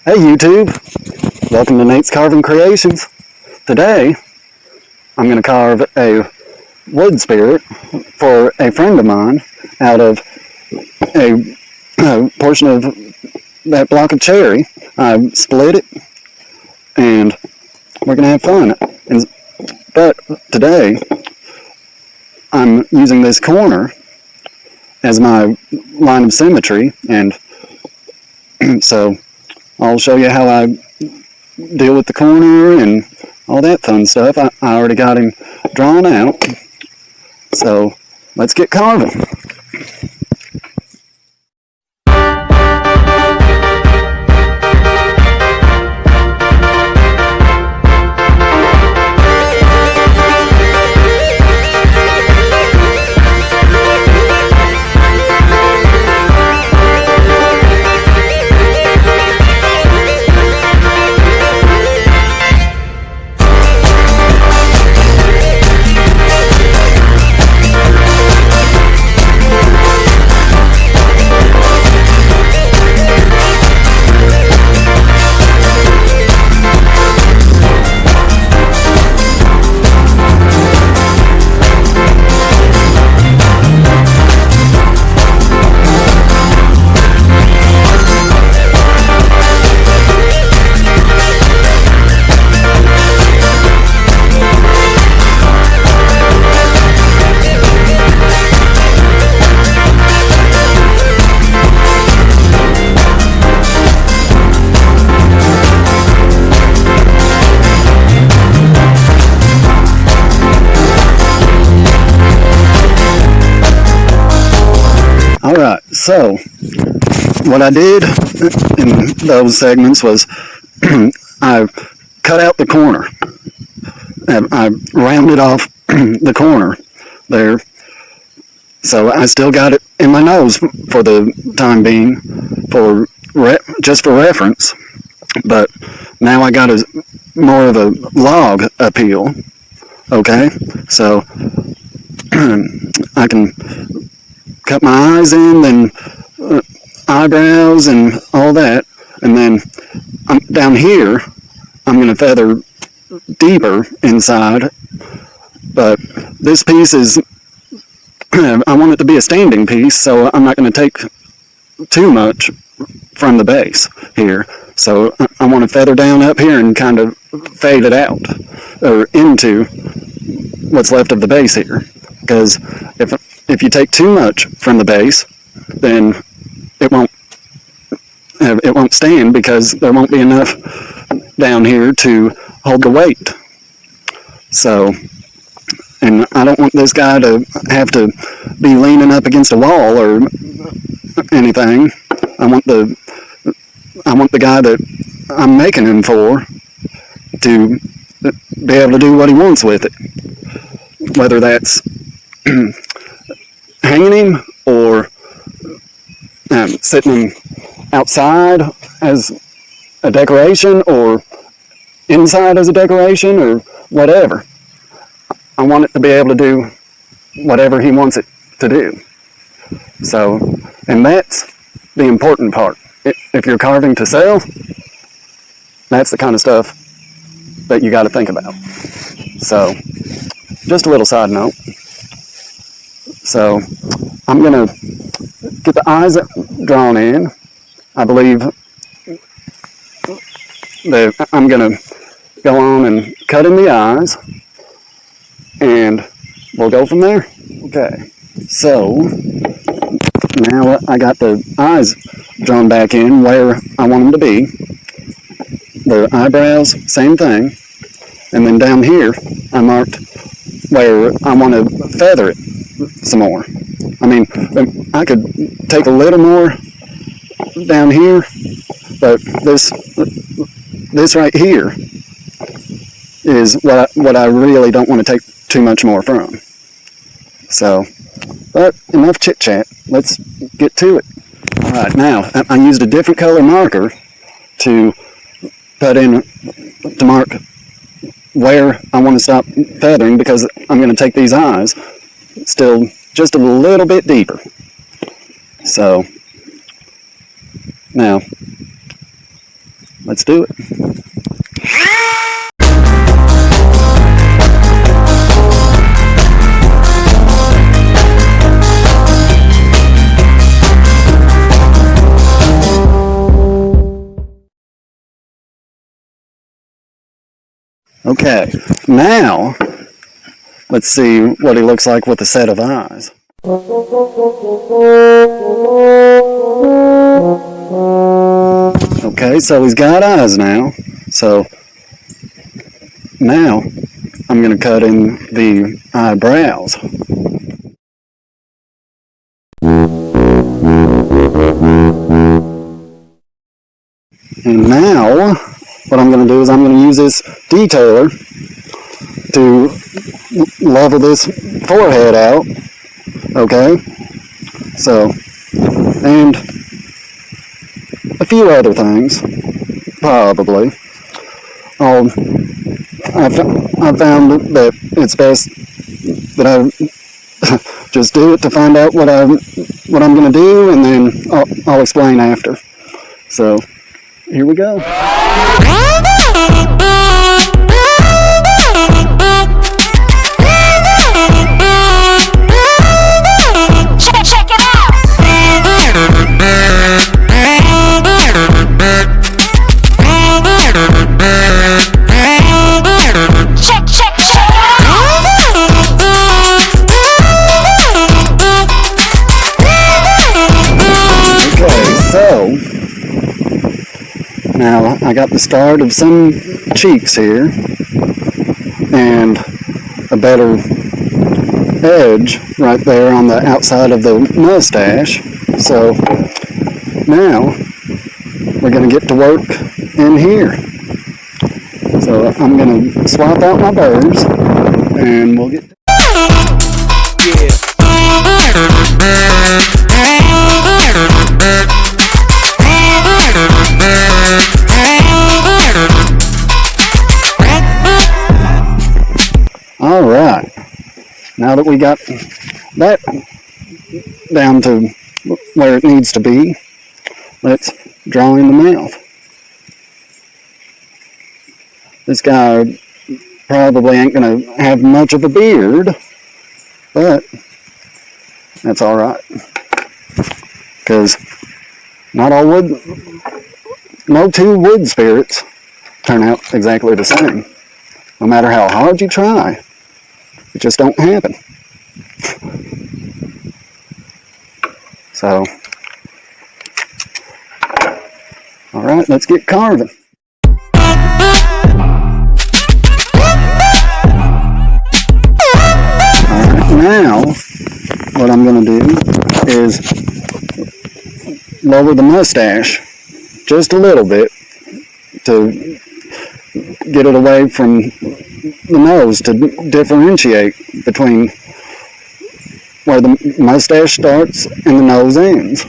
Hey YouTube, welcome to Nate's Carving Creations. Today I'm going to carve a wood spirit for a friend of mine out of a portion of that block of cherry. I split it and we're going to have fun. But today I'm using this corner as my line of symmetry, and so I'll show you how I deal with the corner and all that fun stuff. I already got him drawn out, so let's get carving. Alright, so what I did in those segments was I cut out the corner and I rounded off the corner there, so I still got it in my nose for the time being, just for reference. But now I got more of a log appeal. Okay, so I can cut my eyes in, then eyebrows and all that, and then down here I'm going to feather deeper inside. But this piece is I want it to be a standing piece, so I'm not going to take too much from the base here. So I want to feather down up here and kind of fade it out, or into what's left of the base here, because if you take too much from the base, then it won't stand, because there won't be enough down here to hold the weight. So, and I don't want this guy to have to be leaning up against a wall or anything. I want the guy that I'm making him for to be able to do what he wants with it, whether that's hanging him or sitting him outside as a decoration, or inside as a decoration, or whatever. I want it to be able to do whatever he wants it to do. So, and that's the important part. If you're carving to sell, that's the kind of stuff that you got to think about. So, just a little side note. So I'm going to get the eyes drawn in. I believe that I'm going to go on and cut in the eyes, and we'll go from there. Okay, so now I got the eyes drawn back in where I want them to be. The eyebrows, same thing. And then down here, I marked where I want to feather it some more. I mean, I could take a little more down here, but this right here is what I really don't want to take too much more from. So, but enough chit chat. Let's get to it. All right, now I used a different color marker to put in, to mark where I want to stop feathering, because I'm going to take these eyes still just a little bit deeper. So now let's do it. Okay, now let's see what he looks like with a set of eyes. Okay, so he's got eyes now. So now I'm going to cut in the eyebrows. And now what I'm going to do is I'm going to use this detailer to level this forehead out. Okay, so, and a few other things, probably. I found that it's best that I just do it to find out what I'm going to do, and then I'll explain after. So, here we go. Check it out. So, now I got the start of some cheeks here, and a better edge right there on the outside of the mustache. So, now we're going to get to work in here. So, I'm going to swap out my burrs, and we'll get... Alright, now that we got that down to where it needs to be, let's draw in the mouth. This guy probably ain't going to have much of a beard, but that's alright. Because not all wood, no two wood spirits turn out exactly the same. No matter how hard you try, it just don't happen. So, alright, let's get carving. Alright, now what I'm going to do is lower the mustache just a little bit to get it away from the nose, to differentiate between where the mustache starts and the nose ends.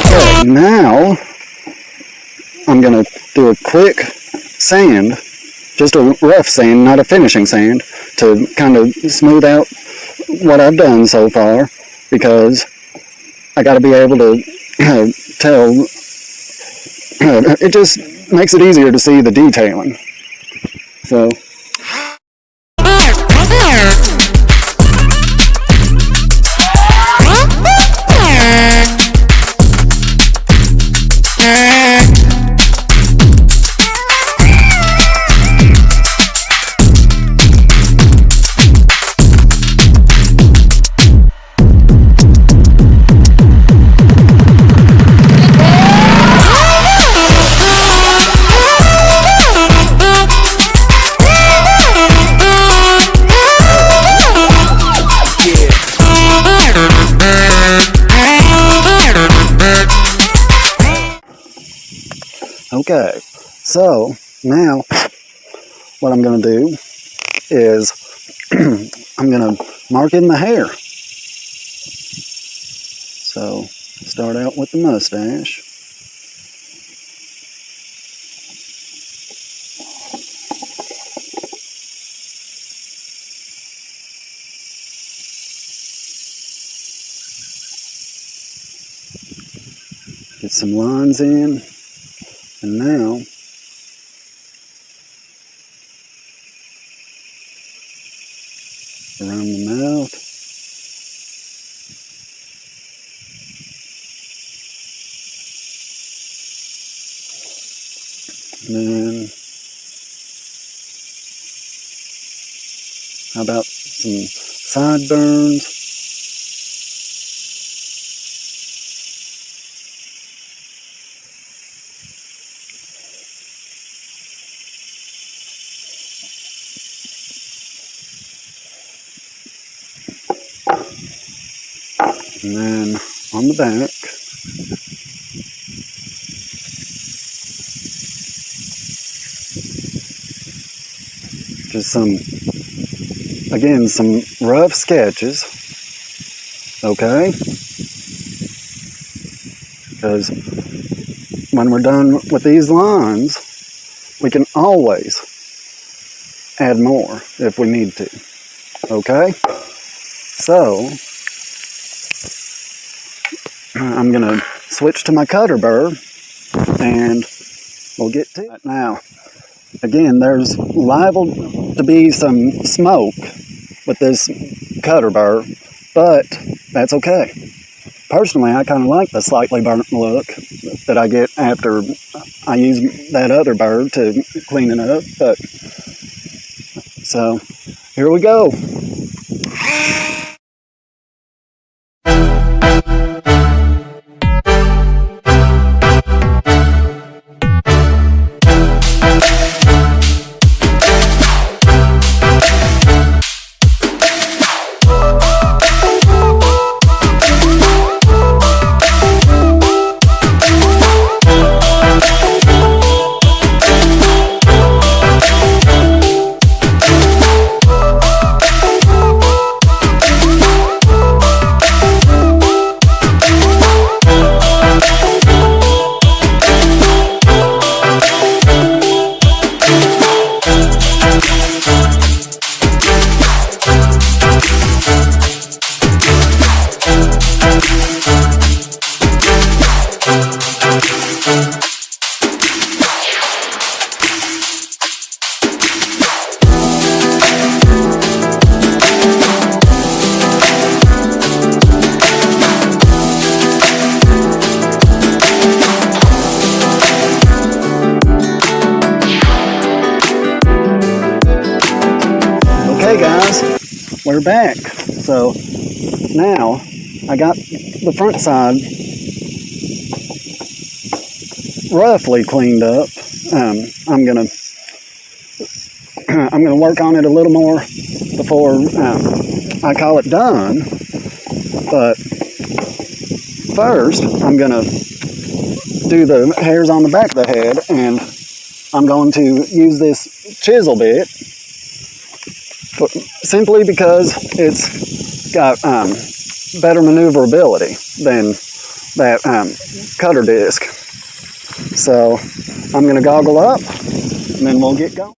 Okay, now I'm going to do a quick sand, just a rough sand, not a finishing sand, to kind of smooth out what I've done so far, because I got to be able to tell. It just makes it easier to see the detailing. So. Okay, so now what I'm going to do is I'm going to mark in the hair. So start out with the mustache. Get some lines in, and now around the mouth. And then how about some sideburns? And then on the back, just some rough sketches, okay? Because when we're done with these lines, we can always add more if we need to, okay? So, I'm gonna switch to my cutter burr and we'll get to it. Now, again, there's liable to be some smoke with this cutter burr, but that's okay. Personally, I kind of like the slightly burnt look that I get after I use that other burr to clean it up. But so here we go. Okay guys, we're back. So now I got the front side roughly cleaned up. I'm gonna work on it a little more before I call it done. But first, I'm gonna do the hairs on the back of the head, and I'm going to use this chisel bit simply because it's got better maneuverability than that cutter disc. So I'm going to goggle up and then we'll get going.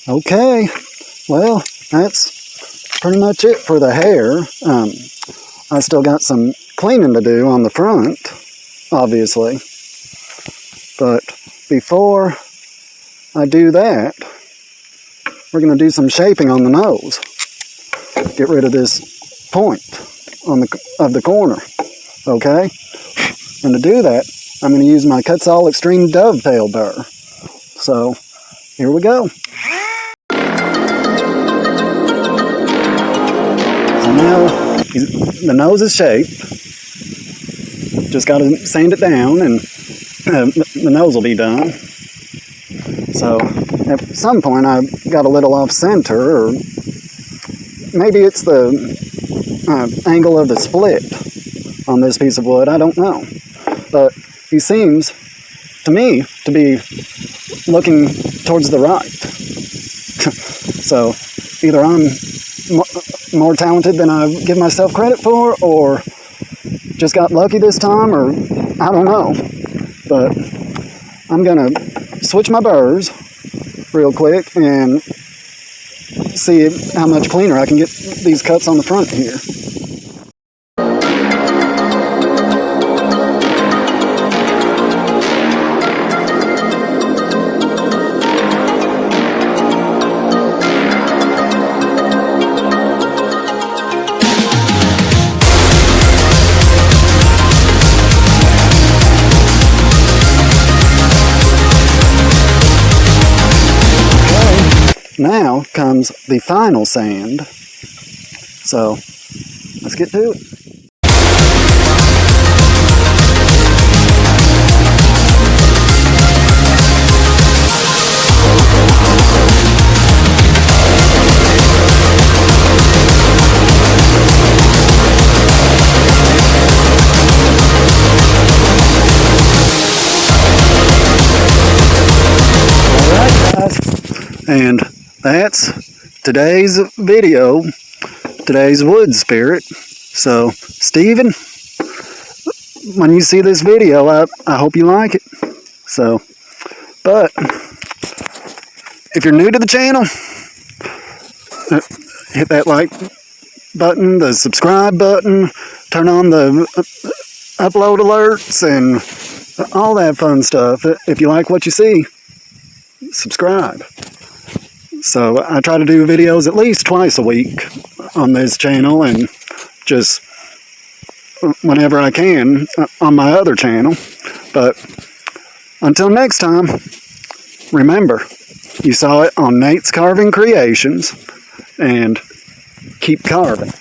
Okay, well, that's pretty much it for the hair. I still got some cleaning to do on the front, obviously. But before I do that, we're going to do some shaping on the nose. Get rid of this point of the corner, okay? And to do that, I'm going to use my Kutzall Extreme Dovetail burr. So, here we go. So now, the nose is shaped. Just got to sand it down and the nose will be done. So at some point I got a little off center, or maybe it's the angle of the split on this piece of wood. I don't know. But he seems to me to be looking towards the right. So either I'm more talented than I give myself credit for, or just got lucky this time, or I don't know. But I'm gonna switch my burrs real quick and see how much cleaner I can get these cuts on the front here. Now comes the final sand. So let's get to it. All right, guys. And that's today's video, today's wood spirit. So, Steven, when you see this video, I hope you like it. So, but if you're new to the channel, hit that like button, the subscribe button, turn on the upload alerts, and all that fun stuff. If you like what you see, subscribe. So I try to do videos at least twice a week on this channel, and just whenever I can on my other channel. But until next time, remember, you saw it on Nate's Carving Creations, and keep carving.